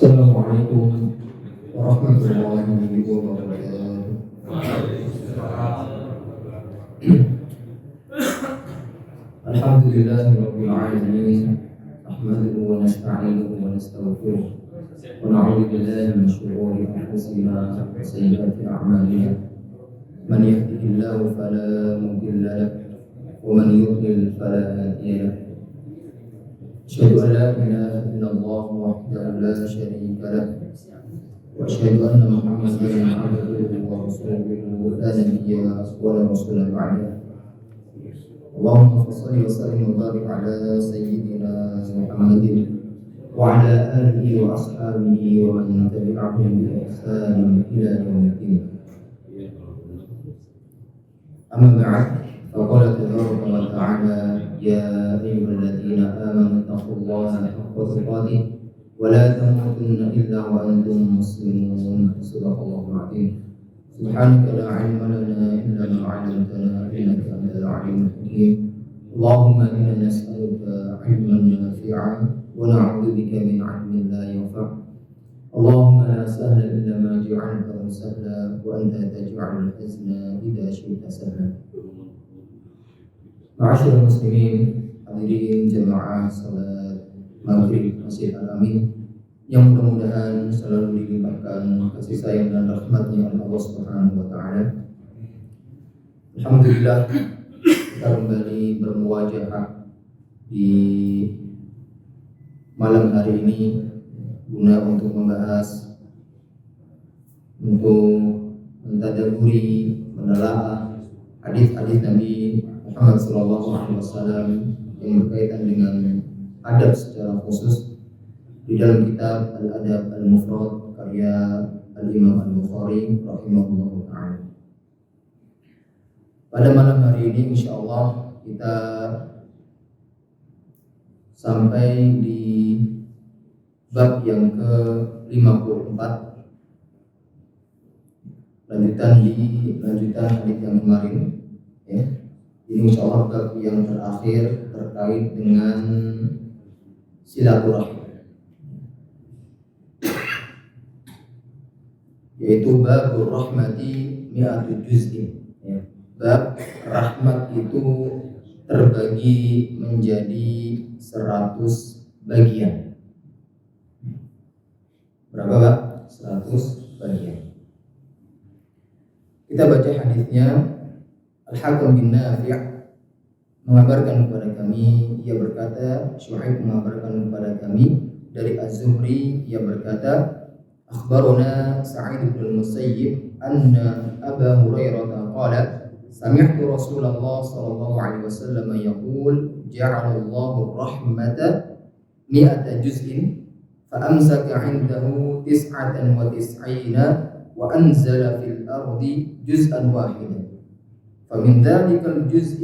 Assalamualaikum warahmatullahi wabarakatuh. Alhamdulillahirabbil alamin. Nahmaduhu wa nasta'inuhu wa nastaghfiruh. Wa na'udzu billahi min shururi anfusina wa sayyiati a'malina. Man yahdihillahu fala mudilla lahu wa man yudlil fala hadiya lahu. أشهد أن لا إله إلا الله وحده لا شريك له وأشهد أن محمدا عبده ورسوله لا نبي ولا رسول بعده. اللهم صل وسلم وبارك على سيدنا محمد وعلى آله وأصحابه ومن تبعهم بإحسان إلى يوم الدين. أما بعد فقال تبارك وتعالى يا أيها الذين آمنوا اتقوا الله حق تقاته ولا تموتن إلا وأنتم مسلمون. صدق الله العظيم. سبحانك لا علم لنا إلا ما علمتنا إنك أنت العليم الحكيم. اللهم إنا نسألك علما نافعا ونعوذ بك من علم لا ينفع. اللهم لا سهل إلا ما جعلته سهلا وأنت تجعل الحزن إذا شئت سهلا. Ma'asyiral muslimin, hadirin jamaah salat maghrib Masjid Al-Amin yang mudah-mudahan selalu dilimpahkan kasih sayang dan rahmatnya oleh Allah Subhanahu wa taala. Alhamdulillah kita kembali bermuwajahah di malam hari ini guna untuk membahas, untuk mentadabburi, menelaah hadis-hadis Nabi Muhammad sallallahu alaihi wasallam yang berkaitan dengan adab secara khusus di dalam kitab Al-Adab Al-Mufrad karya Al-Imam Al-Bukhari rahimahullah ta'ala. Pada malam hari ini insyaallah kita sampai di bab yang ke-54, lanjutan hadis yang kemarin ya. Ini insyaallah bab yang terakhir terkait dengan silaturahim, yaitu babur rahmati mi'atu juz'in ya. Bab rahmat itu terbagi menjadi 100 bagian. Berapa Pak? 100 bagian. Kita baca hadisnya. Al-Hakam bin Nafi' mengabarkan kepada kami, ia berkata, Syu'aib mengabarkan kepada kami dari Az-Zuhri, ia berkata, akhbarana Sa'id bin Musayyib anna Aba Hurairah qala sami'tu Rasulullah sallallahu alaihi wasallam yaqul ja'ala Allahu rahmata mi'ata juz'in fa amsaka 'indahu 99 wa anzala fil ardi juz'an wahidan. فمن ذلك الجزء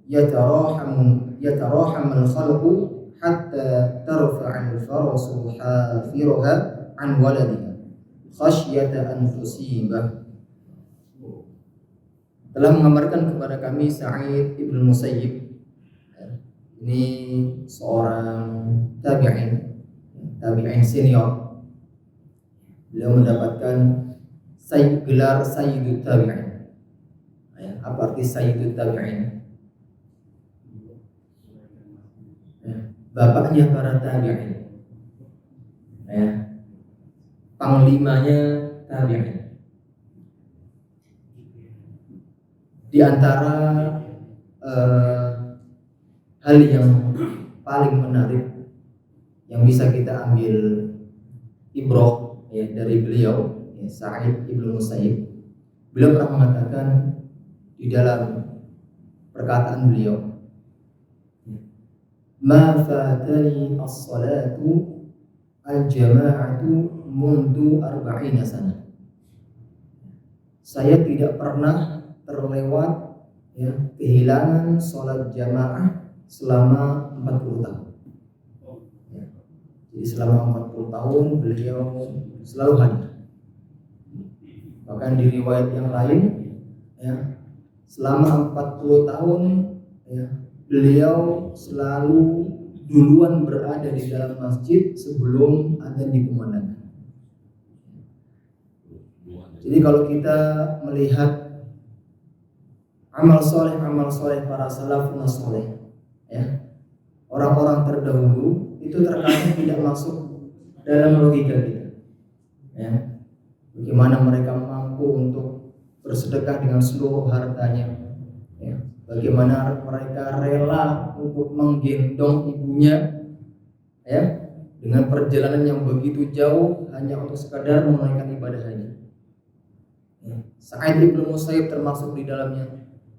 يتراحم الخلق حتى ترفع الفرس حافرها عن ولدها خشية أن تصيبه. Telah mengabarkan kepada kami Sa'id ibn Musayyib, ini seorang tabi'in senior. Beliau mendapatkan gelar Sayyidut Tabi'in. Apa arti Sayyidut Tabi'in? Bapaknya para tabi'in ya. Panglimanya tabi'in. Di antara hal yang paling menarik yang bisa kita ambil ibrah ya, dari beliau ya, Sa'id ibn Musayyib, beliau pernah mengatakan di dalam perkataan beliau, ma fatani as-salatu al-jama'atu mundu 40 sana. Saya tidak pernah terlewat ya, kehilangan salat jamaah selama 40 tahun ya. Jadi selama 40 tahun beliau selalu hadir. Bahkan di riwayat yang lain ya, selama 40 tahun ya, beliau selalu duluan berada di dalam masjid sebelum adzan dikumandangkan. Jadi kalau kita melihat amal soleh para salafun soleh, ya, orang-orang terdahulu itu terkadang tidak masuk dalam logika kita, ya. Bagaimana mereka mampu untuk bersedekah dengan seluruh hartanya, ya. Bagaimana mereka rela untuk menggendong ibunya, ya, dengan perjalanan yang begitu jauh hanya untuk sekadar menunaikan ibadah haji. Ya. Sa'id bin Musayyib termasuk di dalamnya.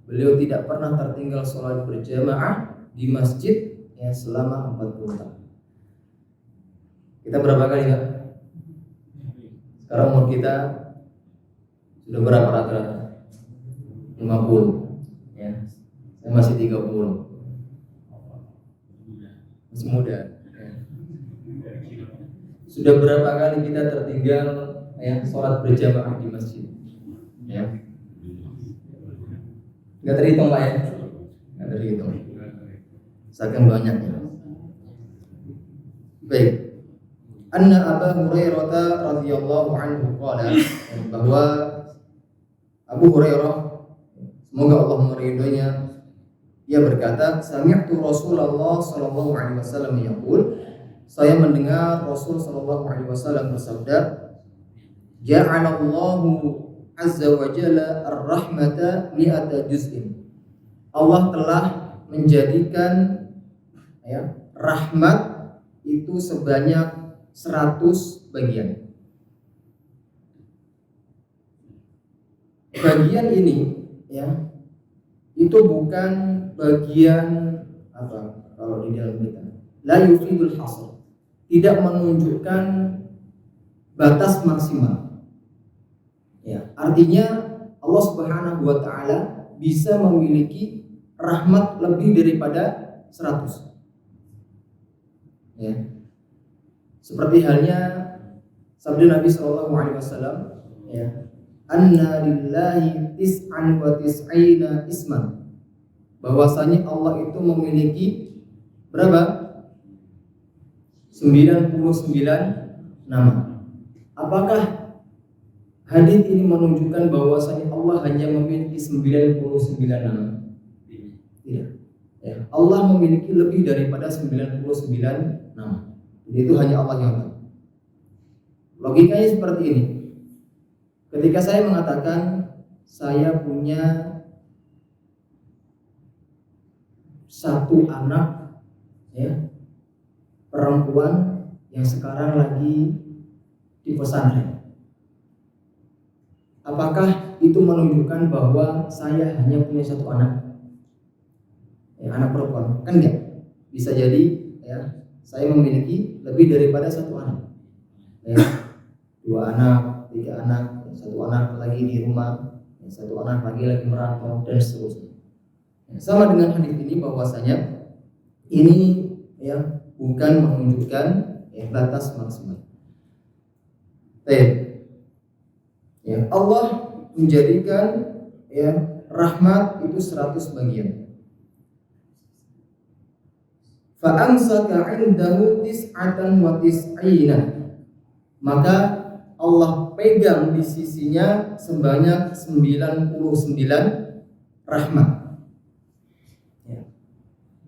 Beliau tidak pernah tertinggal sholat berjamaah di masjid, ya, selama 40 tahun. Kita berapa kali, Pak? Sekarang umur kita sudah berapa rata-rata? 50. Ya. Saya masih 30. Masih muda. Ya. Sudah berapa kali kita tertinggal, ya, sholat berjamaah di masjid? Ya. Nggak terhitung, Pak, ya? Nggak terhitung. Saking banyaknya. Baik. Anna Abu Hurairah radhiyallahu anhu qala, bahwa Abu Hurairah, semoga Allah meridhoinya, dia berkata, sami'tu Rasulullah sallallahu alaihi wasallam yaqul, saya mendengar Rasul sallallahu alaihi wasallam bersabda, ja'alallahu azza wa jalla ar-rahmata mi'ata juz'in. Allah telah menjadikan, ya, rahmat itu sebanyak 100 bagian. Bagian ini, ya, itu bukan bagian apa kalau di dalam kita. La yufidul hasr. Tidak menunjukkan batas maksimal. Ya, artinya Allah Subhanahu wa taala bisa memiliki rahmat lebih daripada 100. Ya. Seperti halnya sabda Nabi sallallahu alaihi wasallam, ya, anna lillahi tis'an wa tis'ina isman. Bahwasanya Allah itu memiliki berapa? 99 nama. Apakah hadis ini menunjukkan bahwasanya Allah hanya memiliki 99 nama? Tidak. Ya, Allah memiliki lebih daripada 99 nama. Jadi itu hanya Allah yang tahu. Logikanya seperti ini. Ketika saya mengatakan saya punya satu anak, ya, perempuan yang sekarang lagi di pesantren, apakah itu menunjukkan bahwa saya hanya punya satu anak, ya, anak perempuan? Kan enggak. Bisa jadi, ya, saya memiliki lebih daripada satu anak, ya, 2 anak, 3 anak, 1 anak lagi di rumah, 1 anak lagi merantau, dan seterusnya. Sama dengan hadis ini bahwasanya ini, ya, bukan menunjukkan, ya, batas maksimal. Ya, Allah menjadikan, ya, rahmat itu 100 bagian. Fa'amsaka 'indahu tis'atan wa tis'ina. Maka Allah pegang di sisinya sebanyak 99 rahmat. Ya.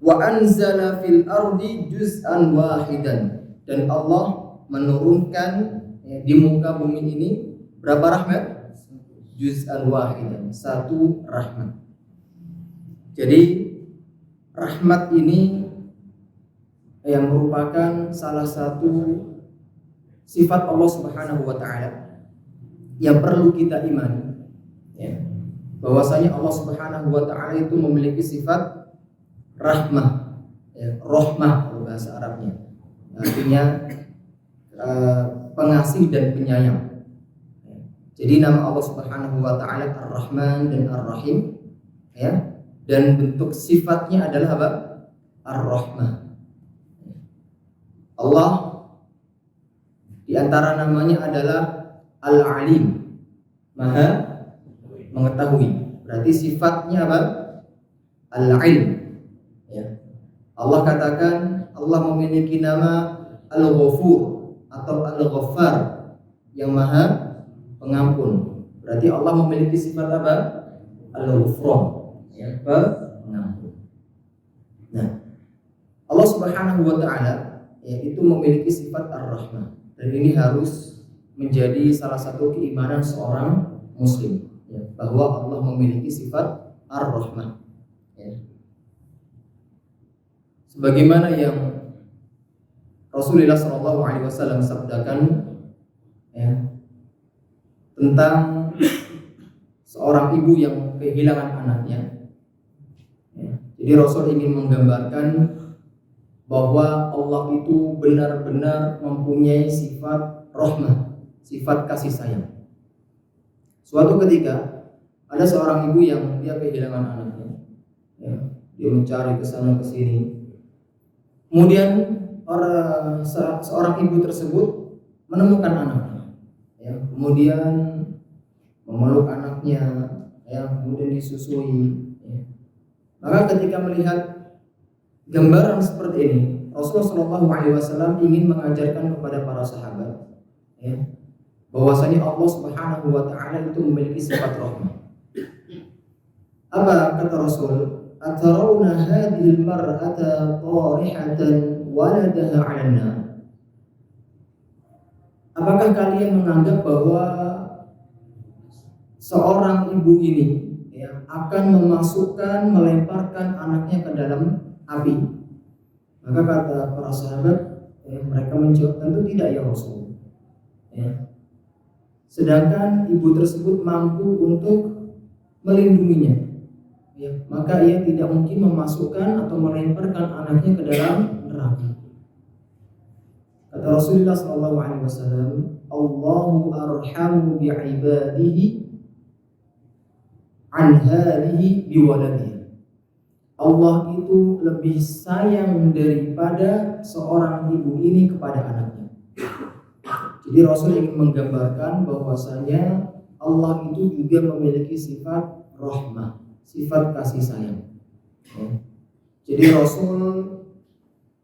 Wa anzala fil ardi juz'an wahidan. Dan Allah menurunkan, ya, di muka bumi ini berapa rahmat? Juz'an wahidan, 1 rahmat. Jadi rahmat ini yang merupakan salah satu sifat Allah Subhanahu wa taala yang perlu kita imani, ya, bahwasanya Allah Subhanahu wa taala itu memiliki sifat rahmah, ya, rahmah kalau bahasa Arabnya, artinya pengasih dan penyayang. Jadi nama Allah Subhanahu wa taala Ar-Rahman dan Ar-Rahim, ya, dan bentuk sifatnya adalah apa? Ar-Rahmah. Allah di antara namanya adalah Al-Alim, Maha mengetahui. Berarti sifatnya apa? Al-Ilm. Ya. Allah katakan Allah memiliki nama Al-Ghafur atau Al-Ghaffar, yang Maha Pengampun. Berarti Allah memiliki sifat apa? Al-Ghufran, ya, pengampun. Nah, Allah Subhanahu wa taala yaitu memiliki sifat Ar-Rahman, dan ini harus menjadi salah satu keimanan seorang muslim, ya, bahwa Allah memiliki sifat Ar-Rahman, ya. Sebagaimana yang Rasulullah SAW sabdakan, ya, tentang seorang ibu yang kehilangan anaknya, ya. Jadi Rasul ingin menggambarkan bahwa Allah itu benar-benar mempunyai sifat rahmah, sifat kasih sayang. Suatu ketika ada seorang ibu yang dia kehilangan anaknya, ya, dia mencari ke sana ke sini. Kemudian seorang ibu tersebut menemukan anaknya, ya, kemudian memeluk anaknya, ya, kemudian disusui, ya. Maka ketika melihat gambaran seperti ini, Rasulullah SAW ingin mengajarkan kepada para sahabat, ya, bahwasanya Allah Subhanahu wa taala itu memiliki sifat rahmah. Apa kata Rasul? Atarawna hadhil mar'ata tarihatan waladaha 'alan nar. Apakah kalian menganggap bahwa seorang ibu ini, ya, akan melemparkan anaknya ke dalam api? Maka kata para sahabat, mereka menjawab, tentu tidak ya Rasul, ya. Sedangkan ibu tersebut mampu untuk melindunginya, ya, maka ia tidak mungkin memasukkan atau melemparkan anaknya ke dalam neraka. Kata Rasulullah SAW, Allahu arhamu bi'ibadihi an halihi biwaladihi. Allah itu lebih sayang daripada seorang ibu ini kepada anaknya. Jadi Rasul ingin menggambarkan bahwasanya Allah itu juga memiliki sifat rahmah, sifat kasih sayang, ya. Jadi Rasul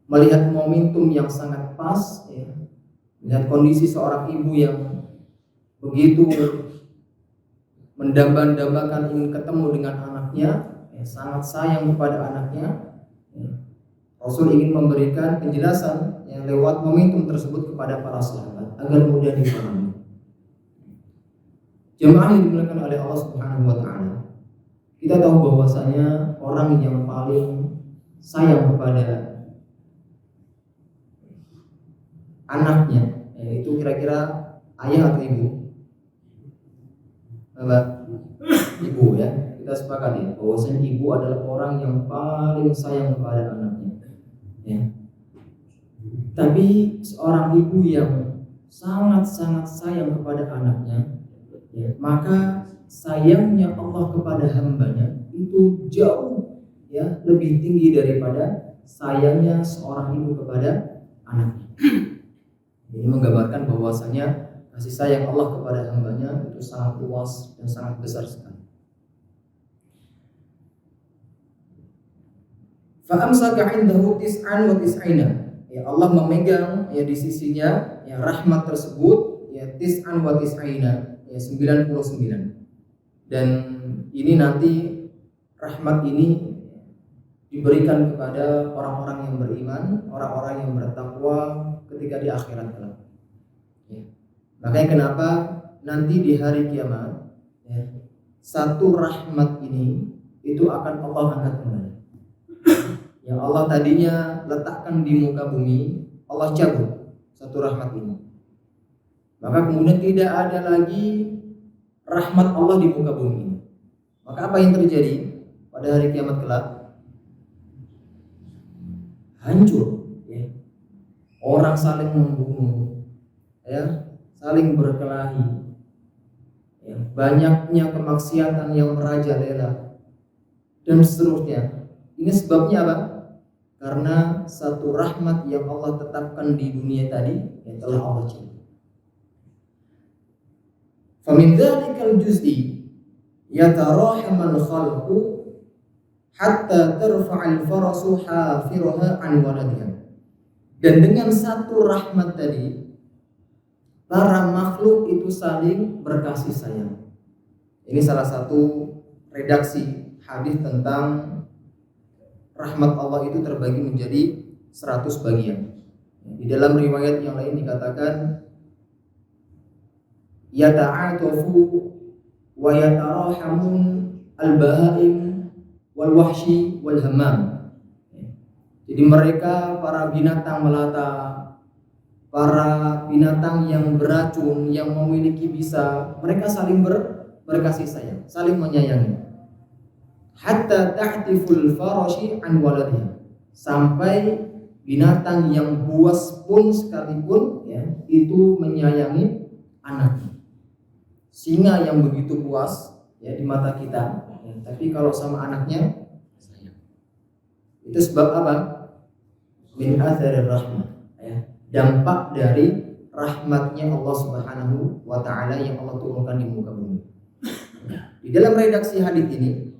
melihat momentum yang sangat pas, ya, melihat kondisi seorang ibu yang begitu mendambakan ingin ketemu dengan anaknya, ya, sangat sayang kepada anaknya, ya. Rasul ingin memberikan penjelasan yang lewat momentum tersebut kepada para sahabat agar mudah dipahami. Jemaah yang dimuliakan oleh Allah Subhanahu wa taala, kita tahu bahwasanya orang yang paling sayang kepada anaknya, yaitu kira-kira ayah atau ibu? Apa? Ibu, ya. Kita sepakat ya bahwasanya ibu adalah orang yang paling sayang kepada anaknya, ya. Tapi seorang ibu yang sangat-sangat sayang kepada anaknya, ya, maka sayangnya Allah kepada hambanya itu jauh, ya, lebih tinggi daripada sayangnya seorang ibu kepada anaknya. Ini menggambarkan bahwasanya kasih sayang Allah kepada hambanya itu sangat luas dan sangat besar sekali. Fa'amsaka 'indahu tis'an wa tis'ina. Ya, Allah memegang, ya, di sisinya, ya, rahmat tersebut, ya, tis'an wa tis'ina, ya, 99. Dan ini nanti rahmat ini diberikan kepada orang-orang yang beriman, orang-orang yang bertakwa ketika di akhirat kelak, ya. Makanya kenapa nanti di hari kiamat, ya, satu rahmat ini itu akan Allah angkat kembali. Yang Allah tadinya letakkan di muka bumi, Allah cabut satu rahmat ini. Maka kemudian tidak ada lagi rahmat Allah di muka bumi ini. Maka apa yang terjadi pada hari kiamat kelak? Hancur, ya. Orang saling membunuh, ya, saling berkelahi, ya, banyaknya kemaksiatan yang merajalela dan seterusnya. Ini sebabnya apa? Karena satu rahmat yang Allah tetapkan di dunia tadi yang telah Allah cabut. Famin dzalikal juz'i yatarahamal khalqu hatta tarfa'al farasu hafiraha an waladiha. Dan dengan satu rahmat tadi, para makhluk itu saling berkasih sayang. Ini salah satu redaksi hadis tentang rahmat Allah itu terbagi menjadi 100 bagian. Di dalam riwayat yang lain dikatakan yata'atufu wa yatarahamun al-bahaim wal wahshi wal hammam. Jadi mereka para binatang melata, para binatang yang beracun, yang memiliki bisa, mereka saling berkasih sayang, saling menyayangi. Hatta ta'tiful farashi an waladiha, sampai binatang yang buas pun sekalipun ya, itu menyayangi anaknya. Singa yang begitu puas ya di mata kita ya, tapi kalau sama anaknya sayang. Itu sebab apa? Min atharir rahmah ya, dampak dari rahmatnya Allah Subhanahu wa taala yang Allah turunkan di muka bumi. Di dalam redaksi hadis ini,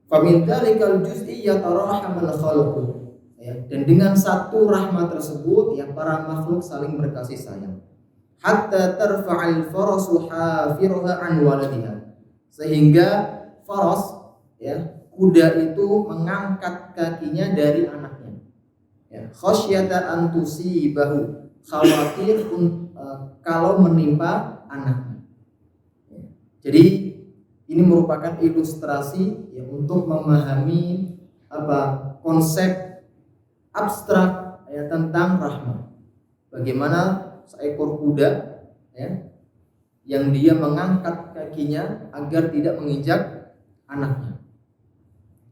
famin dzalikal juz'i yatarahamul khalqu ya, dan dengan satu rahmat tersebut ya, para makhluk saling berkasih sayang. Hatta tarfa'al farasu hafiraha an waladiha, sehingga faras ya, kuda itu mengangkat kakinya dari anaknya ya, khasyata an tusibahu, khawatir kalau menimpa anaknya ya. Jadi ini merupakan ilustrasi ya, untuk memahami apa konsep abstrak ya, tentang rahmat. Bagaimana seekor kuda ya, yang dia mengangkat kakinya agar tidak menginjak anaknya.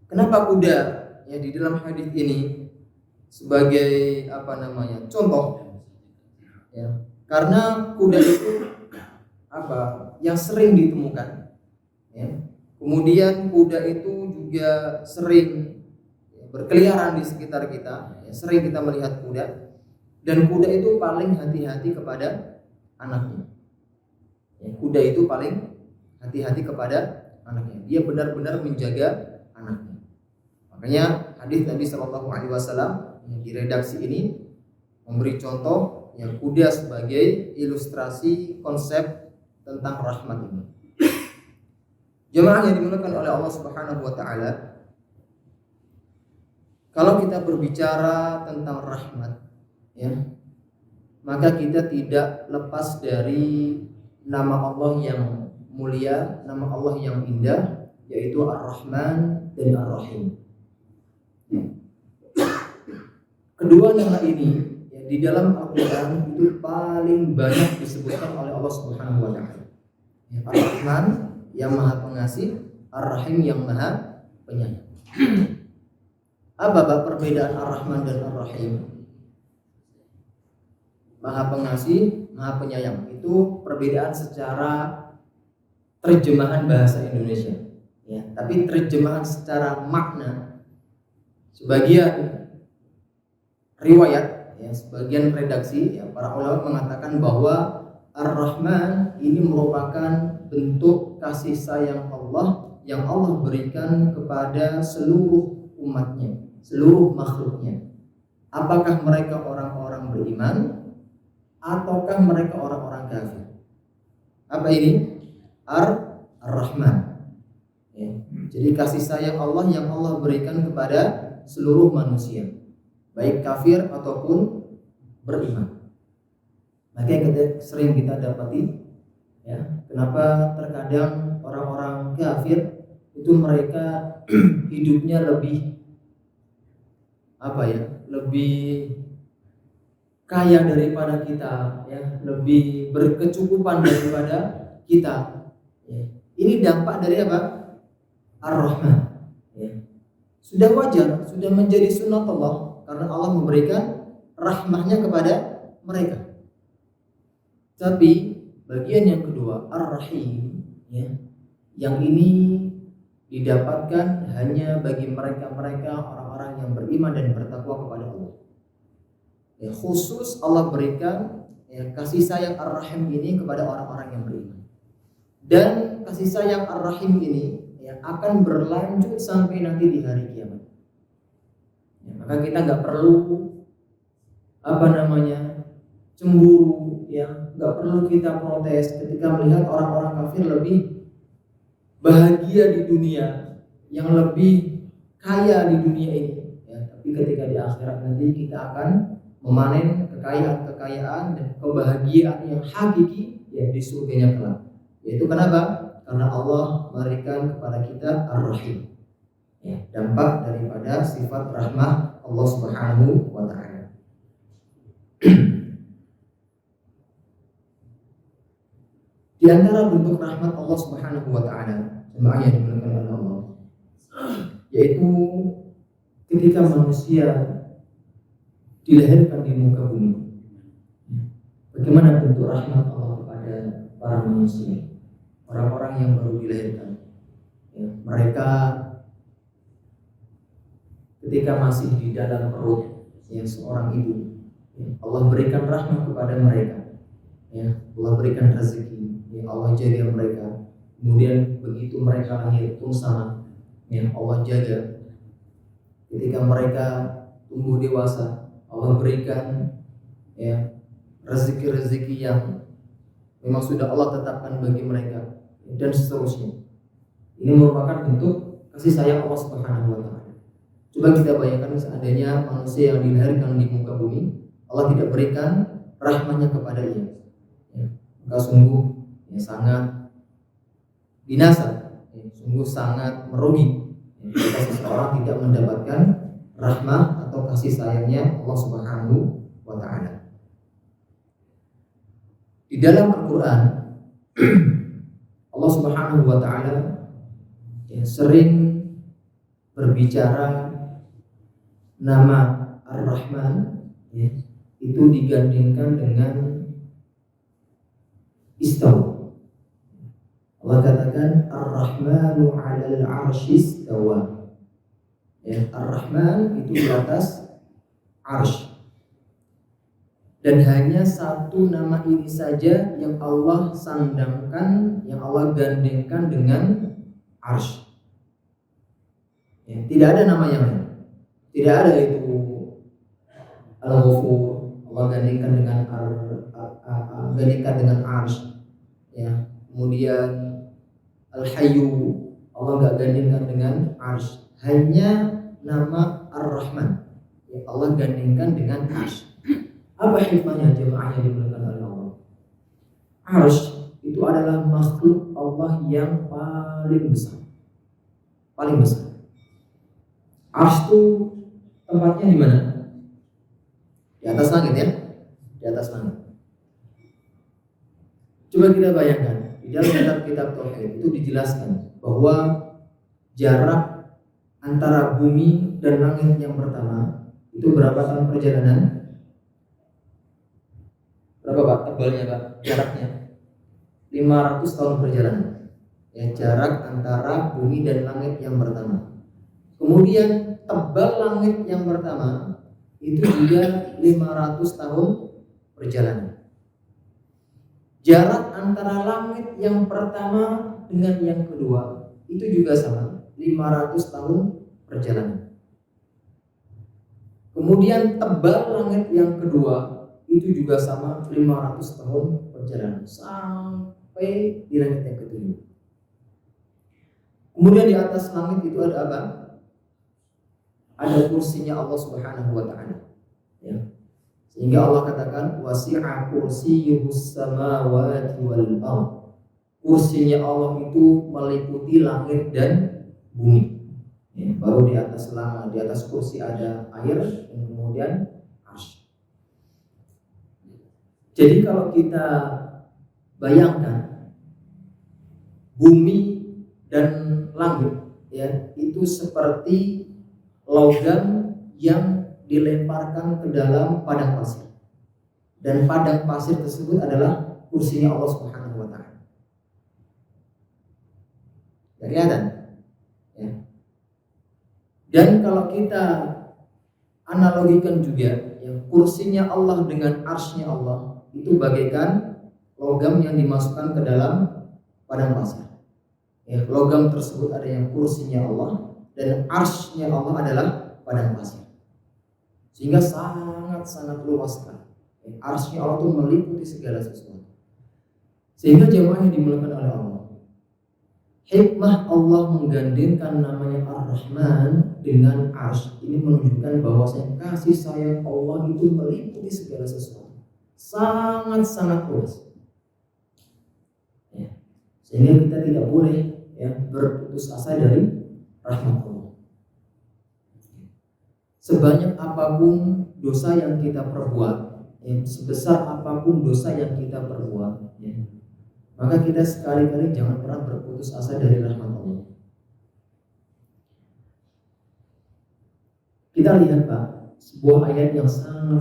Kenapa kuda ya di dalam hadis ini sebagai contoh ya? Karena kuda itu yang sering ditemukan ya. Kemudian kuda itu juga sering berkeliaran di sekitar kita ya, sering kita melihat kuda. Dan kuda itu paling hati-hati kepada anaknya ya, kuda itu paling hati-hati kepada anaknya. Dia benar-benar menjaga anaknya. Makanya hadis Nabi SAW di redaksi ini memberi contoh yang kuda sebagai ilustrasi konsep tentang rahmat ini. Jemaah yang dimuliakan oleh Allah Subhanahu wa taala, kalau kita berbicara tentang rahmat ya, maka kita tidak lepas dari nama Allah yang mulia, nama Allah yang indah, yaitu Ar-Rahman dan Ar-Rahim. Kedua nama ini ya, di dalam Al-Quran itu paling banyak disebutkan oleh Allah Subhanahu wa taala. Ya, Ar-Rahman yang Maha Pengasih, Ar-Rahim yang Maha Penyayang. Apa perbedaan Ar-Rahman dan Ar-Rahim? Maha Pengasih, Maha Penyayang itu perbedaan secara terjemahan bahasa Indonesia ya, tapi terjemahan secara makna sebagian riwayat ya, sebagian redaksi ya, para ulama mengatakan bahwa Ar-Rahman ini merupakan bentuk kasih sayang Allah yang Allah berikan kepada seluruh umatnya, seluruh makhluknya. Apakah mereka orang-orang beriman ataukah mereka orang-orang kafir? Apa ini? Ar-Rahman ya. Jadi kasih sayang Allah yang Allah berikan kepada seluruh manusia, baik kafir ataupun beriman. Makanya sering kita dapati ya, kenapa terkadang orang-orang kafir itu mereka hidupnya lebih lebih kaya daripada kita ya, lebih berkecukupan daripada kita ya. Ini dampak dari apa? Ar-Rahman ya. Sudah wajar, sudah menjadi sunnah Allah karena Allah memberikan rahmahnya kepada mereka. Tapi bagian yang kedua, Ar-Rahim ya, yang ini didapatkan hanya bagi mereka-mereka orang-orang yang beriman dan bertakwa kepada Allah ya. Khusus Allah berikan ya, kasih sayang Ar-Rahim ini kepada orang-orang yang beriman. Dan kasih sayang Ar-Rahim ini ya, akan berlanjut sampai nanti di hari kiamat ya. Maka kita nggak perlu cemburu, ya, nggak perlu kita protes ketika melihat orang-orang kafir lebih bahagia di dunia, yang lebih kaya di dunia ini. Ya, tapi ketika di akhirat nanti kita akan memanen kekayaan dan kebahagiaan yang hakiki, ya, di surganya kelak. Yaitu kenapa? Karena Allah memberikan kepada kita Ar-Rahim. Ya, dampak daripada sifat rahmah Allah Subhanahu wa Ta'ala. Di antara bentuk rahmat Allah Subhanahu wa Ta'ala, jemaah yang dimuliakan oleh Allah, yaitu ketika manusia dilahirkan di muka bumi. Bagaimana bentuk rahmat Allah kepada para manusia, orang-orang yang baru dilahirkan, ya, mereka ketika masih di dalam perut, ya, seorang ibu, ya, Allah berikan rahmat kepada mereka, ya, Allah berikan rezeki, ya, Allah jaga mereka. Kemudian begitu mereka lahir pun sama, ya, Allah jaga. Ketika mereka tumbuh dewasa, Allah berikan, ya, rezeki-rezeki yang memang sudah Allah tetapkan bagi mereka, dan seterusnya. Ini merupakan bentuk kasih sayang Allah Subhanahu wa Ta'ala. Coba kita bayangkan seandainya manusia yang dilahirkan di muka bumi, Allah tidak berikan rahmatnya kepadanya, ya, maka sungguh, ya, sangat binasa, ya, sungguh sangat merugi, ya, jika seseorang tidak mendapatkan rahmat atau kasih sayangnya Allah Subhanahu wa Ta'ala. Di dalam Al-Quran, Allah Subhanahu wa Ta'ala, ya, sering berbicara nama Ar-Rahman, ya, itu digandingkan dengan istawa. Allah katakan Ar-Rahmanu 'alal 'arsy istawa. Ya, Ar-Rahman itu di atas arsy. Dan hanya satu nama ini saja yang Allah sandangkan, yang Allah gandengkan dengan arsy. Ya, tidak ada nama yang lain. Tidak ada itu Al-Ghafur, Allah gandengkan dengan gandengkan dengan arsy. Ya, kemudian Al-Hayyu, Allah enggak gandengkan dengan arsy. Hanya nama Ar-Rahman, ya, Allah gandengkan dengan arsy. Apa hikmahnya, jemaah yang dimuliakan oleh Allah? Arsy itu adalah makhluk Allah yang paling besar. Paling besar. Arsy itu tempatnya di mana? Di atas langit, ya. Di atas langit. Coba kita bayangkan, di dalam kitab Tauhid itu dijelaskan bahwa jarak antara bumi dan langit yang pertama itu berapa tahun perjalanan? Berapa, Pak, tebalnya, Pak, jaraknya? 500 tahun perjalanan, ya, jarak antara bumi dan langit yang pertama. Kemudian tebal langit yang pertama itu juga 500 tahun perjalanan. Jarak antara langit yang pertama dengan yang kedua itu juga sama, 500 tahun perjalanan. Kemudian tebal langit yang kedua itu juga sama, 500 tahun perjalanan sampai di langit yang ketujuh. Kemudian di atas langit itu ada apa? Ada kursinya Allah Subhanahu wa Ta'ala, ya. Sehingga Allah katakan wasi'a kursiyyuhus samawati wal ardh. Kursinya Allah itu meliputi langit dan bumi, ya. Baru di atas kursi ada air, dan kemudian arsy. Jadi kalau kita bayangkan bumi dan langit, ya, itu seperti logam yang dilemparkan ke dalam padang pasir, dan padang pasir tersebut adalah kursinya Allah Subhanahu wa Ta'ala. Kelihatan, ya. Dan kalau kita analogikan juga, ya, kursinya Allah dengan arsy-nya Allah itu bagaikan logam yang dimasukkan ke dalam padang pasir. Ya, logam tersebut ada yang kursinya Allah, dan arsy-nya Allah adalah padang pasir. sehingga sangat luas sekali. Arsy Allah itu meliputi segala sesuatu. Sehingga jemaah yang dimuliakan oleh Allah, hikmah Allah menggandengkan namanya Ar-Rahman dengan Arsy ini menunjukkan bahwa kasih sayang Allah itu meliputi segala sesuatu, sangat luas. Sehingga kita tidak boleh berputus asa dari rahmat Allah. Sebanyak apapun dosa yang kita perbuat, sebesar apapun dosa yang kita perbuat, maka kita sekali-kali jangan pernah berputus asa dari rahmat Allah. Kita lihat Pak, sebuah ayat yang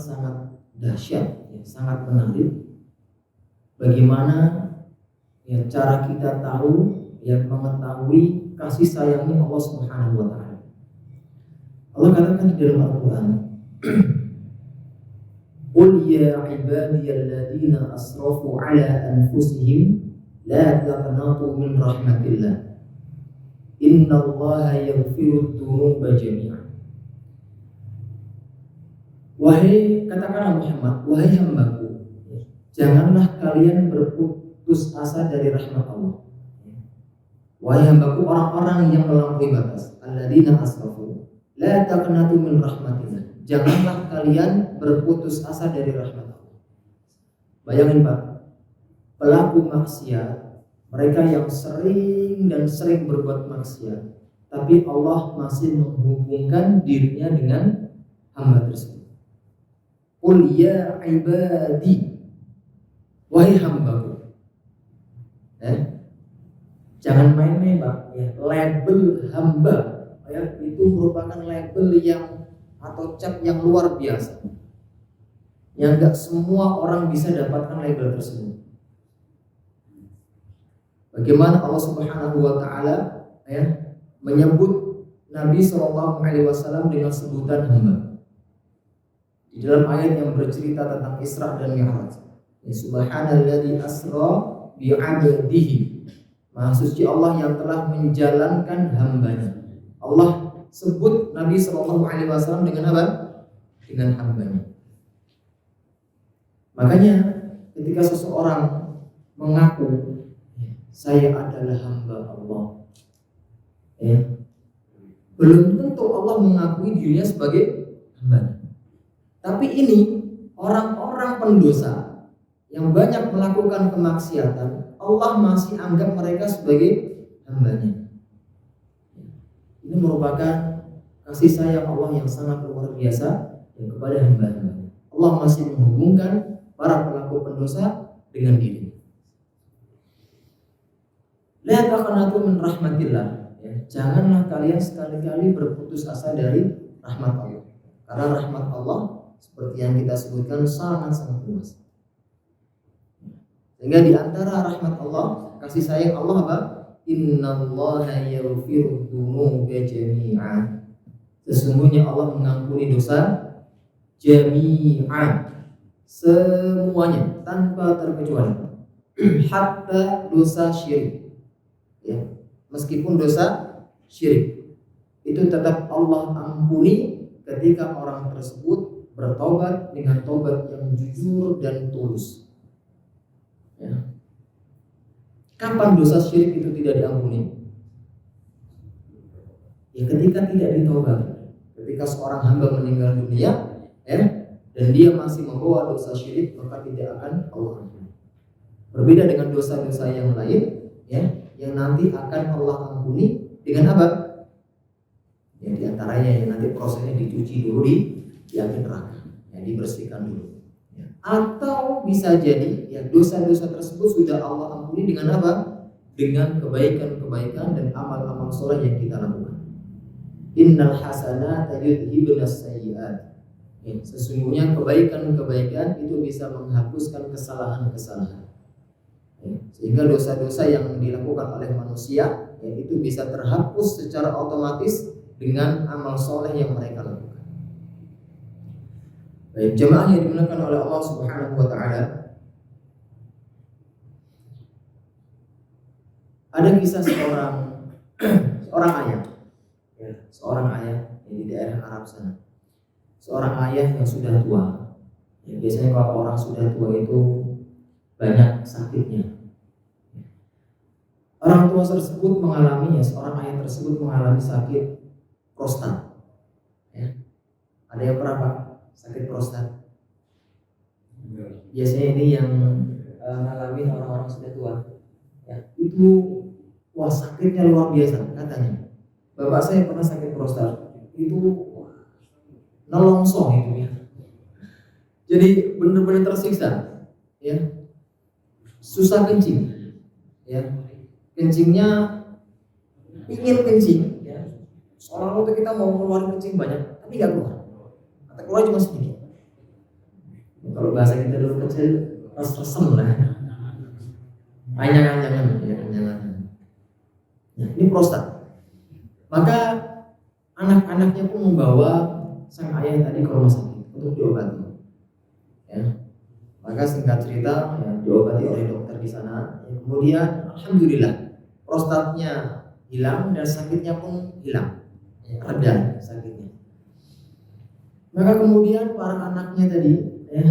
sangat dahsyat, sangat menarik. Bagaimana cara kita tahu, mengetahui kasih sayangnya Allah Subhanahu wa Ta'ala. Allah katakan di dalam Al-Quran, Qul ya ibadiyalladzina asrafu ala anfusihim la taqnatu min rahmatillah innallaha yaghfiru dzunuba jami'an. Wahai, katakanlah Muhammad, wahai hambaku, janganlah kalian berputus asa dari rahmat Allah. Wahai hambaku, orang-orang yang melampaui batas, alladzina asrafu la taqnatu min rahmatillah, janganlah kalian berputus asa dari rahmat Allah. Bayangin Pak, pelaku maksiat, mereka yang sering berbuat maksiat, tapi Allah masih menghubungkan dirinya dengan hamba tersebut. Qul ya ibadi, wahai hambaku. Jangan main-main Pak, label hamba itu merupakan label yang atau cap yang luar biasa, yang gak semua orang bisa dapatkan label tersebut. Bagaimana Allah Subhanahu wa Ta'ala menyebut Nabi SAW dengan sebutan hamba di dalam ayat yang bercerita tentang Isra dan Mi'raj. Subhanalladzi asra bi'abdihi, Maha suci Allah yang telah menjalankan hambanya. Allah sebut Nabi SAW dengan apa? Dengan hambanya. Makanya ketika seseorang mengaku saya adalah hamba Allah, belum tentu Allah mengakui dirinya sebagai hambanya. Tapi ini orang-orang pendosa yang banyak melakukan kemaksiatan, Allah masih anggap mereka sebagai hambanya. Ini merupakan kasih sayang Allah yang sangat luar biasa kepada hamba-Nya. Allah masih menghubungkan para pelaku pendosa dengan diri. La taqnatu min rahmatillah. Janganlah kalian sekali-kali berputus asa dari rahmat Allah. Karena rahmat Allah seperti yang kita sebutkan sangat luas. Sehingga di antara rahmat Allah, kasih sayang Allah apa? Innallaha yaghfiru dzunuba jami'an. Sesungguhnya Allah mengampuni dosa jami'an, semuanya tanpa terkecuali. Hatta dosa syirik. Meskipun dosa syirik itu tetap Allah ampuni ketika orang tersebut bertobat dengan tobat yang jujur dan tulus. Kapan dosa syirik itu tidak diampuni? Ketika tidak ditaubat. Ketika seorang hamba meninggal dunia, dan dia masih membawa dosa syirik, maka tidak akan Allah ampuni. Berbeda dengan dosa-dosa yang lain, yang nanti akan Allah ampuni dengan apa? Di antaranya yang nanti prosesnya dicuci dulu di api neraka, dibersihkan dulu. Atau bisa jadi dosa-dosa tersebut sudah Allah ampuni dengan apa? Dengan kebaikan-kebaikan dan amal-amal soleh yang kita lakukan. Innal hasanata yudhibunas sayyi'at. Sesungguhnya kebaikan-kebaikan itu bisa menghapuskan kesalahan-kesalahan. Sehingga dosa-dosa yang dilakukan oleh manusia itu bisa terhapus secara otomatis dengan amal soleh yang mereka lakukan. Baik, jemaah yang dimuliakan oleh Allah Subhanahu wa Ta'ala, ada kisah seorang ayah di daerah Arab sana. seorang ayah yang sudah tua. Ya, biasanya kalau orang sudah tua itu banyak sakitnya. Orang tua tersebut mengalami, ya seorang ayah tersebut mengalami sakit prostat. Ya. Ada yang berapa sakit prostat? Biasanya ini yang mengalami orang-orang sudah tua. Ya, itu wah sakitnya luar biasa katanya. Bapak saya pernah sakit prostat, itu nelongsong itu ya. Jadi benar-benar tersiksa, ya, susah kencing, ya, kencingnya ingin kencing, ya, seolah waktu kita mau keluarin kencing banyak, tapi nggak keluar, atau keluar cuma sedikit. Kalau bahasa kita dulu kecil, res-resem lah, anyangan-anyangan, ya, anyangan. Ya, ini prostat. Maka anak-anaknya pun membawa sang ayah tadi ke rumah sakit untuk diobati. Ya. Maka singkat cerita, ya, diobati oleh dokter di sana. Ya, kemudian alhamdulillah prostatnya hilang dan sakitnya pun hilang, ya, reda sakitnya. Maka kemudian para anaknya tadi, ya,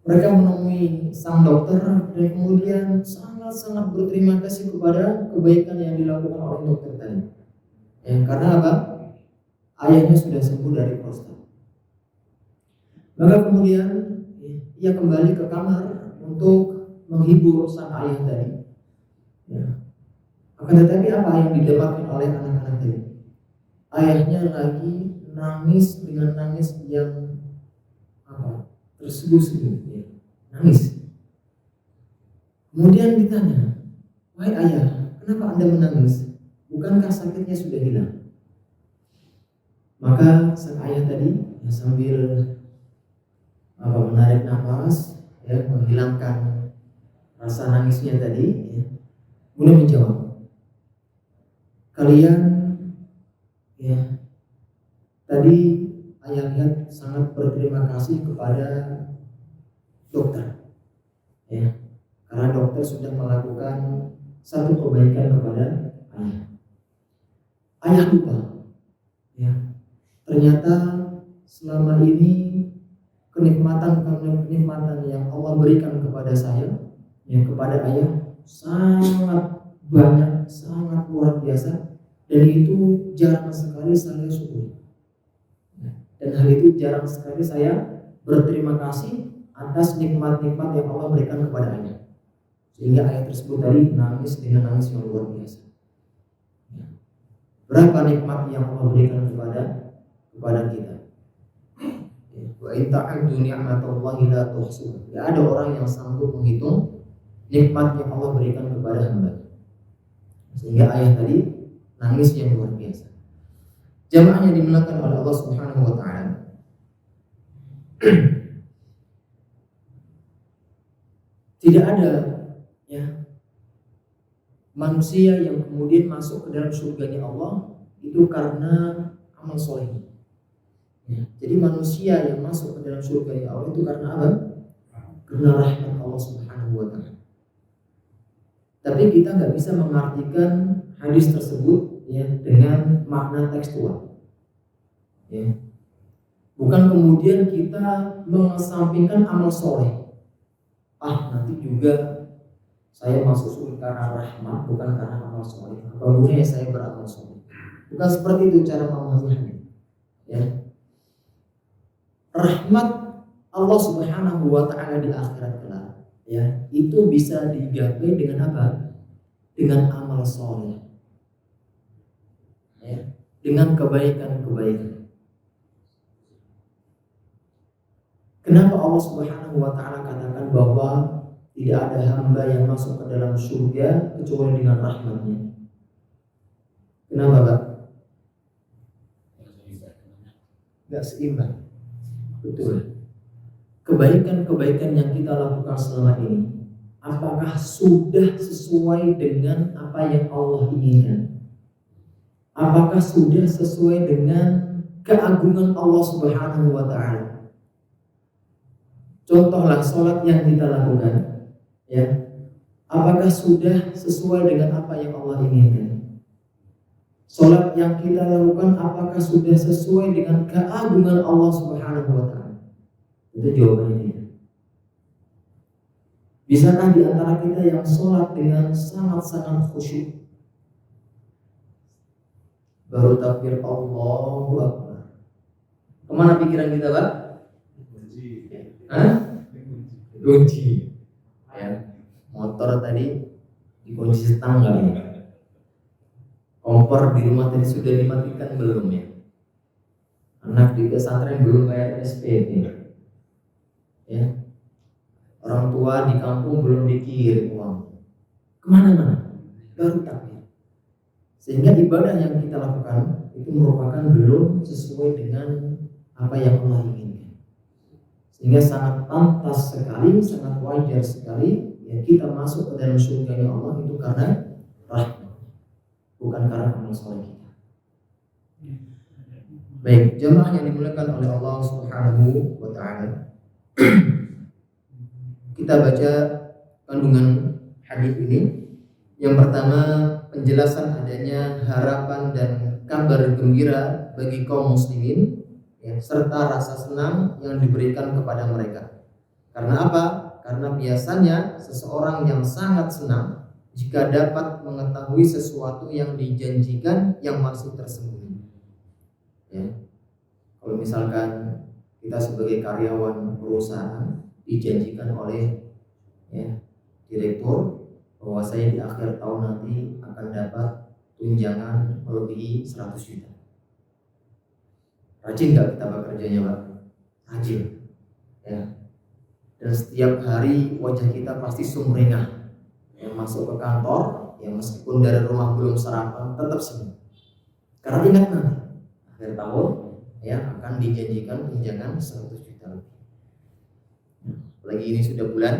mereka menemui sang dokter dan kemudian sangat-sangat berterima kasih kepada kebaikan yang dilakukan oleh dokter tadi. Ya, karena apa? Ayahnya sudah sembuh dari prostat. Maka kemudian ia kembali ke kamar untuk menghibur sang ayah tadi. Ya. Akan tetapi apa yang didapatkan oleh anak-anak tadi? Ayahnya lagi nangis dengan nangis yang terseduh-seduh, ya. Nangis. Kemudian ditanya, wahai ayah, kenapa Anda menangis? Bukankah sakitnya sudah hilang? Maka sang ayah tadi ya, sambil menarik nafas, ya, menghilangkan rasa nangisnya tadi, ya, kemudian menjawab, kalian, ya, tadi ayah lihat sangat berterima kasih kepada dokter, ya, karena dokter sudah melakukan satu kebaikan kepada ayah. Ayah lupa, ya, ternyata selama ini kenikmatan yang Allah berikan kepada saya, ya, kepada ayah sangat banyak, sangat luar biasa, dan itu jarang sekali saya syukuri. Dan hal itu jarang sekali saya berterima kasih atas nikmat-nikmat yang Allah berikan kepada ayah. Sehingga ayah tersebut tadi nangis dengan nangis yang luar biasa. Berapa nikmat yang Allah berikan kepada kita. Wa in ta'uddu ni'matallahi la tuhsuha. Tidak ada orang yang sanggup menghitung nikmat yang Allah berikan kepada hamba. Sehingga ayah tadi nangis yang luar biasa. Jamaah yang dimuliakan oleh Allah Subhanahu wa taala. Tidak ada, ya, manusia yang kemudian masuk ke dalam surganya Allah itu karena amal soleh. Ya, jadi manusia yang masuk ke dalam surganya Allah itu karena apa? Karena rahmat Allah Subhanahu wa taala. Tapi kita nggak bisa mengartikan hadis tersebut, ya, dengan makna tekstual. Ya. Bukan kemudian kita mengesampingkan amal soleh. Nanti juga saya masuk surga karena rahmat, bukan karena amal soleh. Apabila saya beramal soleh. Bukan seperti itu cara memahaminya. Ya. Rahmat Allah Subhanahu wa taala di akhirat kelak, ya, itu bisa digapai dengan apa? Dengan amal soleh. Ya, dengan kebaikan-kebaikan. Kenapa Allah Subhanahu wa taala katakan bahwa tidak ada hamba yang masuk ke dalam surga kecuali dengan rahmatnya? Kenapa, Pak? Gak seimbang. Betul. Kebaikan-kebaikan yang kita lakukan selama ini, apakah sudah sesuai dengan apa yang Allah inginkan? Apakah sudah sesuai dengan keagungan Allah Subhanahu wa taala? Contohlah sholat yang kita lakukan, ya, apakah sudah sesuai dengan apa yang Allah inginkan? Salat yang kita lakukan apakah sudah sesuai dengan keagungan Allah Subhanahu wa taala? Itu jawabannya tidak. Bisakah di antara kita yang salat dengan sangat-sangat khusyuk, baru takbir Allahu Akbar, kemana pikiran kita, Pak? Kunci. Ya. Motor tadi dikunci setangga ya. Kompor di rumah tadi sudah dimatikan belum ya? Anak di pesantren belum bayar SPP. Ya. Orang tua di kampung belum dikirim uang. Kemana-mana baru takbir. Sehingga ibadah yang kita lakukan itu merupakan belum sesuai dengan apa yang Allah inginkan. Sehingga sangat pantas sekali, sangat wajar sekali ya kita masuk ke dalam surga Allah itu karena rahmat, bukan karena amal soleh kita. Baik, jemaah yang dimuliakan oleh Allah Subhanahu wa taala. Kita baca kandungan hadis ini. Yang pertama, penjelasan adanya harapan dan kabar gembira bagi kaum muslimin ya, serta rasa senang yang diberikan kepada mereka. Karena apa? Karena biasanya seseorang yang sangat senang jika dapat mengetahui sesuatu yang dijanjikan yang masih tersembunyi. Ya. Kalau misalkan kita sebagai karyawan perusahaan dijanjikan oleh ya, direktur bahwa saya di akhir tahun nanti akan dapat tunjangan melebihi 100 juta. Rajin gak kita bekerjanya, Pak? Rajin ya. Dan setiap hari wajah kita pasti sumringah ya, masuk ke kantor ya, meskipun dari rumah belum sarapan tetap senyum. Karena ingat nanti akhir tahun ya akan dijanjikan tunjangan 100 juta lebih. Apalagi ini sudah bulan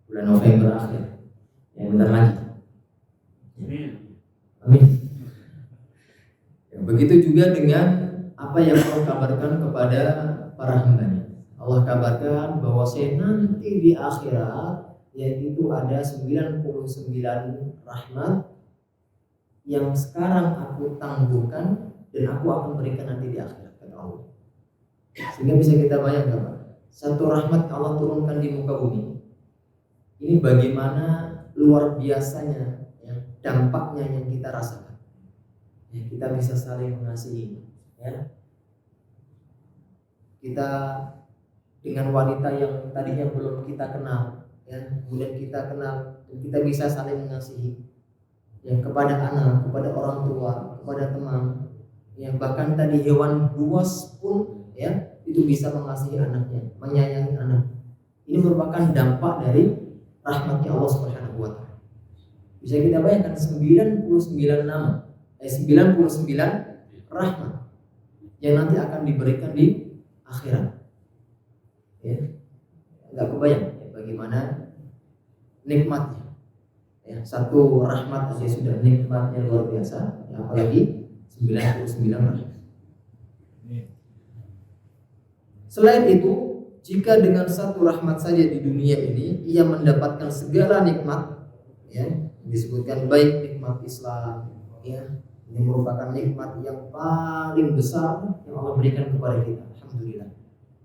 November akhir. Ya, bentar lagi. Amin. Ya, begitu juga dengan apa yang Allah kabarkan kepada para hambanya. Allah kabarkan bahwa nanti di akhirat yaitu ada 99 rahmat yang sekarang aku tangguhkan dan aku akan berikan nanti di akhirat, kata Allah. Sehingga bisa kita bayangkan, Pak, satu rahmat Allah turunkan di muka bumi. Ini bagaimana luar biasanya ya, dampaknya yang kita rasakan. Ya, kita bisa saling mengasihi. Ya. Kita dengan wanita yang tadinya belum kita kenal, ya, kemudian kita kenal, dan kita bisa saling mengasihi. Ya, kepada anak, kepada orang tua, kepada teman, ya, bahkan tadi hewan buas pun, ya, itu bisa mengasihi anaknya, menyayangi anak. Ini merupakan dampak dari rahmatnya Allah Subhanahu wa taala. Bisa kita bayangkan 99 nama, 99 rahmat yang nanti akan diberikan di akhirat. Ya, enggak kebayang ya, bagaimana nikmatnya. Ya, satu rahmat saja sudah nikmatnya luar biasa, ya, apalagi 99 rahmat. Selain itu, jika dengan satu rahmat saja di dunia ini ia mendapatkan segala nikmat, ya, disebutkan baik nikmat Islam, ya, ini merupakan nikmat yang paling besar yang Allah berikan kepada kita. Alhamdulillah.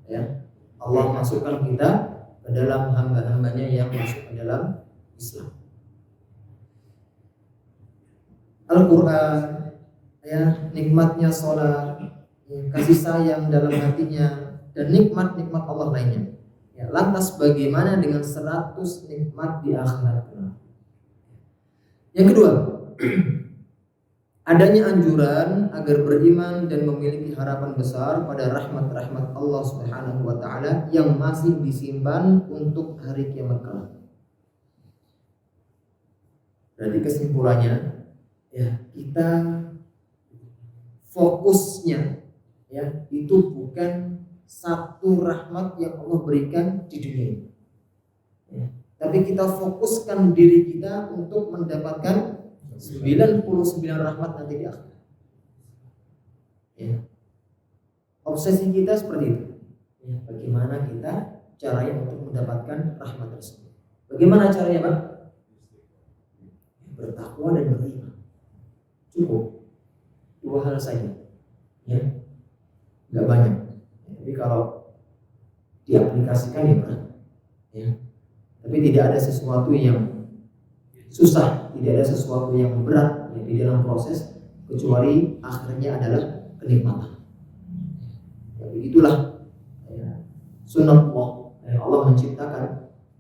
Ya, Allah masukkan kita ke dalam hamba-hambanya yang masuk ke dalam Islam. Al-Quran, ya, nikmatnya sholat, ya, kasih sayang dalam hatinya, dan nikmat-nikmat Allah lainnya. Ya, lantas bagaimana dengan 100 nikmat di akhirat? Yang kedua, adanya anjuran agar beriman dan memiliki harapan besar pada rahmat-rahmat Allah Subhanahu wa taala yang masih disimpan untuk hari kiamat kelak. Berarti kesimpulannya, ya, kita fokusnya ya itu bukan satu rahmat yang Allah berikan di dunia ini. Ya, tapi kita fokuskan diri kita untuk mendapatkan 99 rahmat nanti di akhirat. Ya. Obsesi kita seperti itu. Ya, bagaimana kita caranya untuk mendapatkan rahmat tersebut? Bagaimana caranya, Pak? Bertakwa dan beriman. Cukup. 2 hal saja, ya, nggak banyak. Tapi kalau diaplikasikan ya berat, ya. Tapi tidak ada sesuatu yang susah, tidak ada sesuatu yang berat ya, di dalam proses kecuali akhirnya adalah kenikmatan. Ya, begitulah ya, sunnah Allah. Ya, Allah menciptakan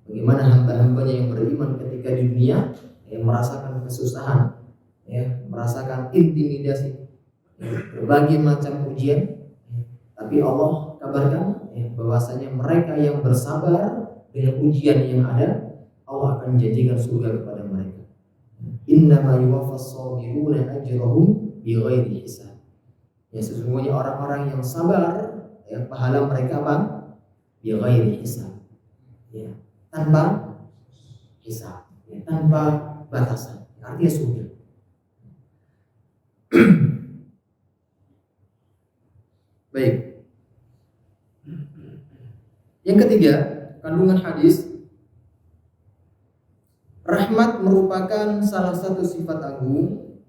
bagaimana hamba-hambanya yang beriman ketika di dunia ya, merasakan kesusahan, ya, merasakan intimidasi, ya, berbagai macam ujian. Tapi Allah kabarkan ya, bahwasanya mereka yang bersabar dengan ujian yang ada, Allah akan menjanjikan surga kepada mereka. Innama yuwaffas sabiruna ajrahum bighairi hisab. Ya, sesungguhnya orang-orang yang sabar, ya, pahala mereka apa? Bighairi hisab. Ya, tanpa hisab, ya, tanpa batasan. Artinya surga. Baik. Yang ketiga, kandungan hadis, rahmat merupakan salah satu sifat agung.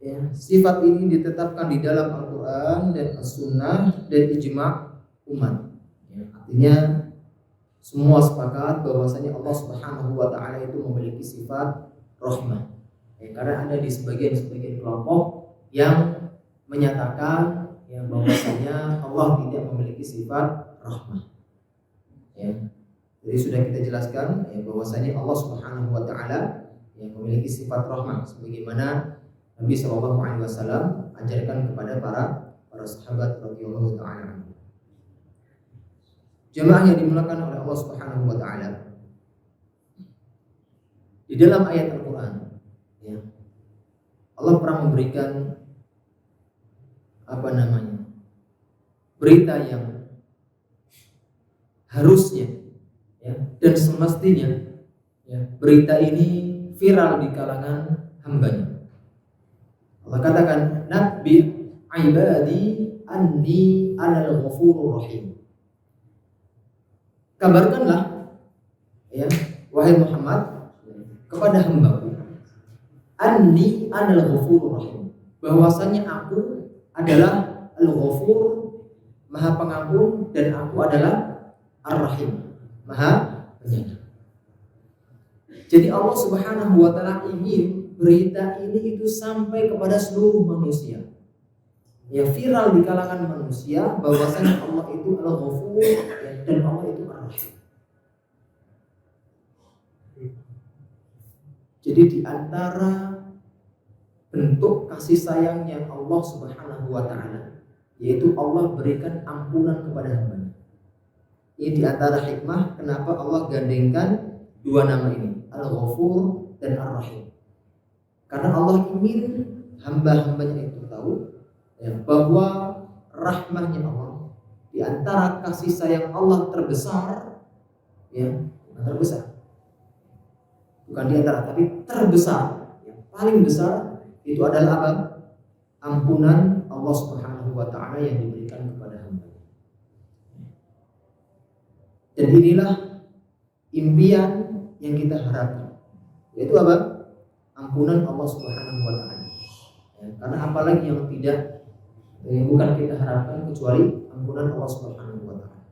Ya, sifat ini ditetapkan di dalam Al-Quran dan As-Sunnah dan ijma' umat. Ya, artinya semua sepakat bahwasanya Allah Subhanahu wa Ta'ala itu memiliki sifat rahmah. Ya, karena ada di sebagian kelompok yang menyatakan yang bahwasanya Allah tidak memiliki sifat rahmah. Ya. Jadi sudah kita jelaskan ya, bahwasanya Allah Subhanahu wa Ta'ala yang memiliki sifat rahmah sebagaimana Nabi Shallallahu Alaihi Wasallam ajarkan kepada para sahabat radhiyallahu ta'ala. Jemaah yang dimuliakan oleh Allah Subhanahu wa Ta'ala, di dalam ayat Al-Quran ya, Allah pernah memberikan berita yang harusnya ya, dan semestinya ya, berita ini viral di kalangan hambanya. Allah katakan, nabbi ibadi anni anal ghafurur rahim. Kabarkanlah ya, wahai Muhammad, kepada hambaku, anni anal ghafurur rahim, bahwasanya aku adalah al-ghafur, maha pengampun, dan aku adalah ar-rahim, maha penyayang. Jadi Allah Subhanahu wa Ta'ala ingin berita ini itu sampai kepada seluruh manusia. Ya, viral di kalangan manusia bahwasanya Allah itu Al-Ghafur dan Allah itu Ar-Rahim. Jadi di antara bentuk kasih sayangnya Allah Subhanahu wa Ta'ala, yaitu Allah berikan ampunan kepada hamba. Ini di antara hikmah kenapa Allah gandengkan 2 nama ini, Al-Ghafur dan Ar-Rahim. Karena Allah ingin hamba-hambanya itu tahu ya, bahwa rahmahnya Allah, di antara kasih sayang Allah terbesar, ya, terbesar, bukan di antara, tapi terbesar, yang paling besar itu adalah apa? Ampunan Allah Subhanahu wa Ta'ala yang diberikan kepada hamba. Dan inilah impian yang kita harapkan, yaitu apa? Ampunan Allah Subhanahu wa Ta'ala. Ya, karena apalagi yang bukan kita harapkan kecuali ampunan Allah Subhanahu wa Ta'ala.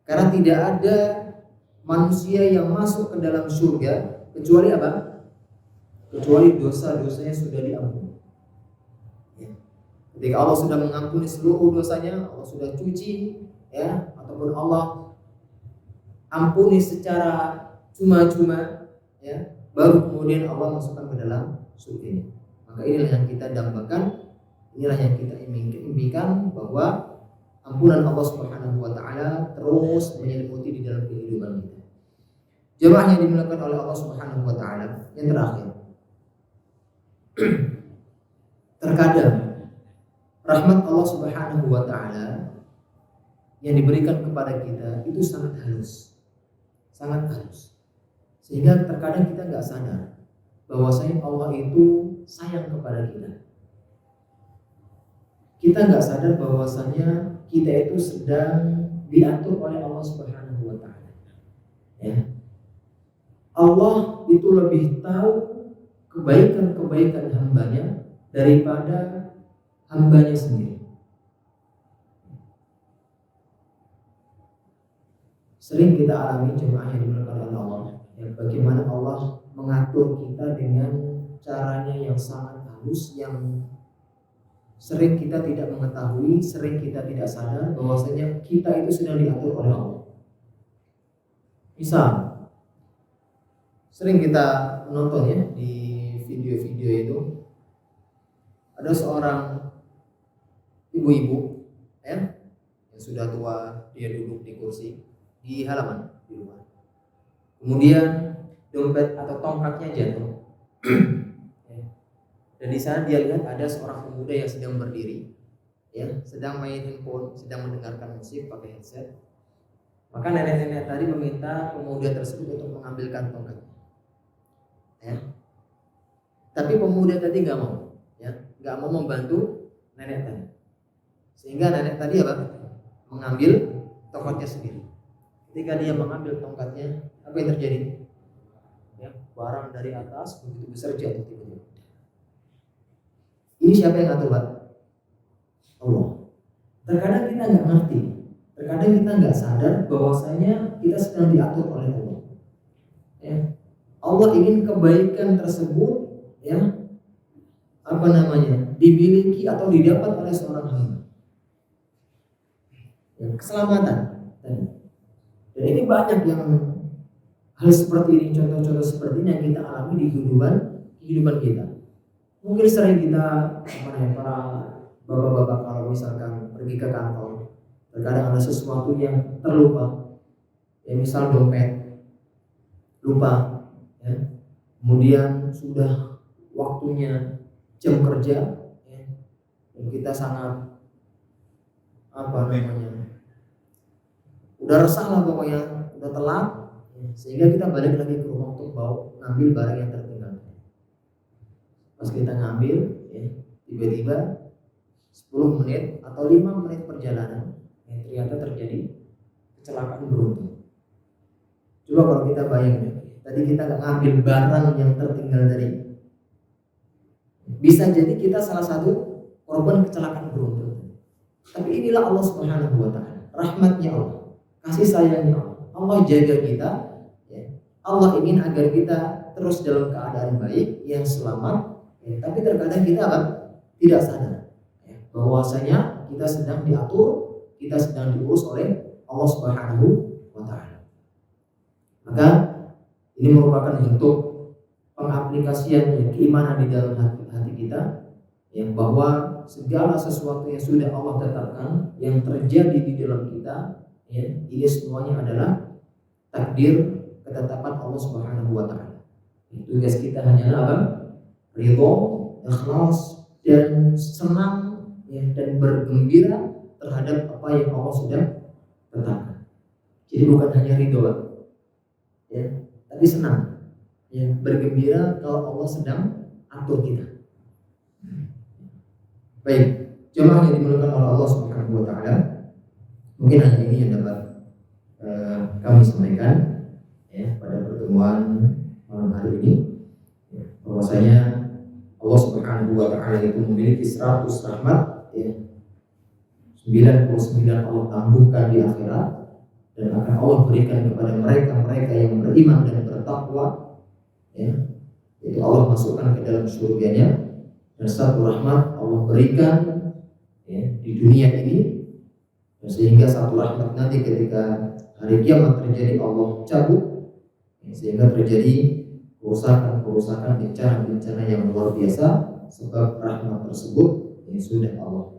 Karena tidak ada manusia yang masuk ke dalam surga kecuali apa? Kecuali dosa-dosanya sudah diampuni. Ya. Ketika Allah sudah mengampuni seluruh dosanya, Allah sudah cuci, ya, ataupun Allah ampuni secara cuma-cuma, ya, baru kemudian Allah masukkan ke dalam surga. Maka inilah yang kita dambakan, inilah yang kita impikan, bahwa ampunan Allah Subhanahu wa Ta'ala terus menyelimuti di dalam kehidupan kita. Jemaah yang dimuliakan oleh Allah Subhanahu wa Ta'ala, yang terakhir, terkadang rahmat Allah Subhanahu wa Ta'ala yang diberikan kepada kita itu sangat halus, sehingga terkadang kita nggak sadar bahwasanya Allah itu sayang kepada kita. Kita nggak sadar bahwasanya kita itu sedang diatur oleh Allah Subhanahu wa Ta'ala. Ya. Allah itu lebih tahu kebaikan-kebaikan hambanya daripada hambanya sendiri. Sering kita alami jemaah yang dimuliakan oleh Allah, ya, bagaimana Allah mengatur kita dengan caranya yang sangat halus, yang sering kita tidak mengetahui, sering kita tidak sadar bahwasanya kita itu sedang diatur oleh Allah. Misal, sering kita menonton ya di video-video itu, ada seorang ibu-ibu ya yang sudah tua, dia duduk di kursi di halaman di rumah. Kemudian dompet atau tongkatnya jatuh. Dan di sana dia lihat ada seorang pemuda yang sedang berdiri, ya, sedang main handphone, sedang mendengarkan musik pakai headset. Maka nenek-nenek tadi meminta pemuda tersebut untuk mengambilkan tongkatnya. Ya. Tapi pemuda tadi nggak mau, ya, nggak mau membantu nenek tadi. Sehingga nenek tadi apa? Mengambil tongkatnya sendiri. Ketika dia mengambil tongkatnya, apa yang terjadi? Ya, barang dari atas begitu besar jatuh tiba-tiba. Ini siapa yang ngatur, Pak? Allah. Terkadang kita nggak ngerti, terkadang kita nggak sadar bahwasanya kita sedang diatur oleh Allah. Ya. Allah ingin kebaikan tersebut, ya, dimiliki atau didapat oleh seorang hamba. Ya, keselamatan. Dan ini banyak yang hal seperti ini, contoh-contoh seperti ini yang kita alami di kehidupan kita. Mungkin sering kita para bapak-bapak kalau misalkan pergi ke kantor, terkadang ada sesuatu yang terlupa, ya, misal dompet lupa, ya. Kemudian sudah waktunya jam kerja, ya, dan kita sangat udah resah lah pokoknya, udah telat, ya, sehingga kita balik lagi ke rumah untuk ngambil barang yang tertinggal. Pas kita ngambil, ya, tiba-tiba 10 menit atau 5 menit perjalanan, ya, ternyata terjadi kecelakaan beruntun. Coba kalau kita bayangin, tadi kita nggak ngambil barang yang tertinggal tadi, bisa jadi kita salah satu korban kecelakaan beruntun. Tapi inilah Allah Subhanahu wa Ta'ala, rahmatnya Allah, kasih sayangnya Allah. Allah jaga kita, ya. Allah ingin agar kita terus dalam keadaan baik, yang selamat, ya. Tapi terkadang kita tidak sadar, ya, bahwasanya kita sedang diatur, kita sedang diurus oleh Allah Subhanahu wa Ta'ala. Maka ini merupakan bentuk pengaplikasian, ya, keimanan di dalam hati kita, yang bahwa segala sesuatu yang sudah Allah tetapkan yang terjadi di dalam kita, ya, ini semuanya adalah takdir ketetapan Allah Subhanahu wa Ta'ala. Tugas kita hanyalah apa? Ridho, ikhlas, dan senang, ya, dan bergembira terhadap apa yang Allah sudah tetapkan. Jadi bukan hanya ridho, ya, tapi senang, ya, bergembira kalau Allah sedang atur kita. Baik, jemaah yang dimuliakan oleh Allah Subhanahu wa Ta'ala, mungkin hanya ini yang dapat kami sampaikan, ya, pada pertemuan malam hari ini, ya, bahwasanya Allah Subhanahu wa Ta'ala itu memiliki 100 rahmat, ya, 99 Allah tangguhkan di akhirat, dan akan Allah berikan kepada mereka yang beriman dan bertakwa, ya, itu Allah masukkan ke dalam surganya. Dan satu rahmat Allah berikan, ya, di dunia ini, dan sehingga satu rahmat nanti ketika hari kiamat terjadi Allah cabut, ya, sehingga terjadi kerusakan, bencana yang luar biasa sebab rahmat tersebut yang sudah Allah.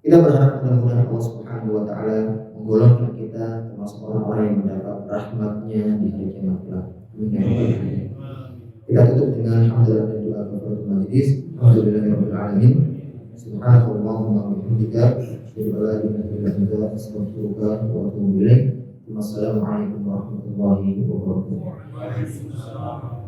Kita berharap mudah-mudahan Allah Subhanahu wa Ta'ala menggolongkan kita termasuk orang-orang yang mendapat rahmatnya di hari kiamat kelak. Kita tutup dengan hamdalah dan doa kafaratul majlis. Alhamdulillahirabbil alamin. Subhanallahumma wa bihamdika, asyhadu an la ilaha illa anta, astaghfiruka wa atubu ilaik. Wassalamualaikum warahmatullahi wabarakatuh.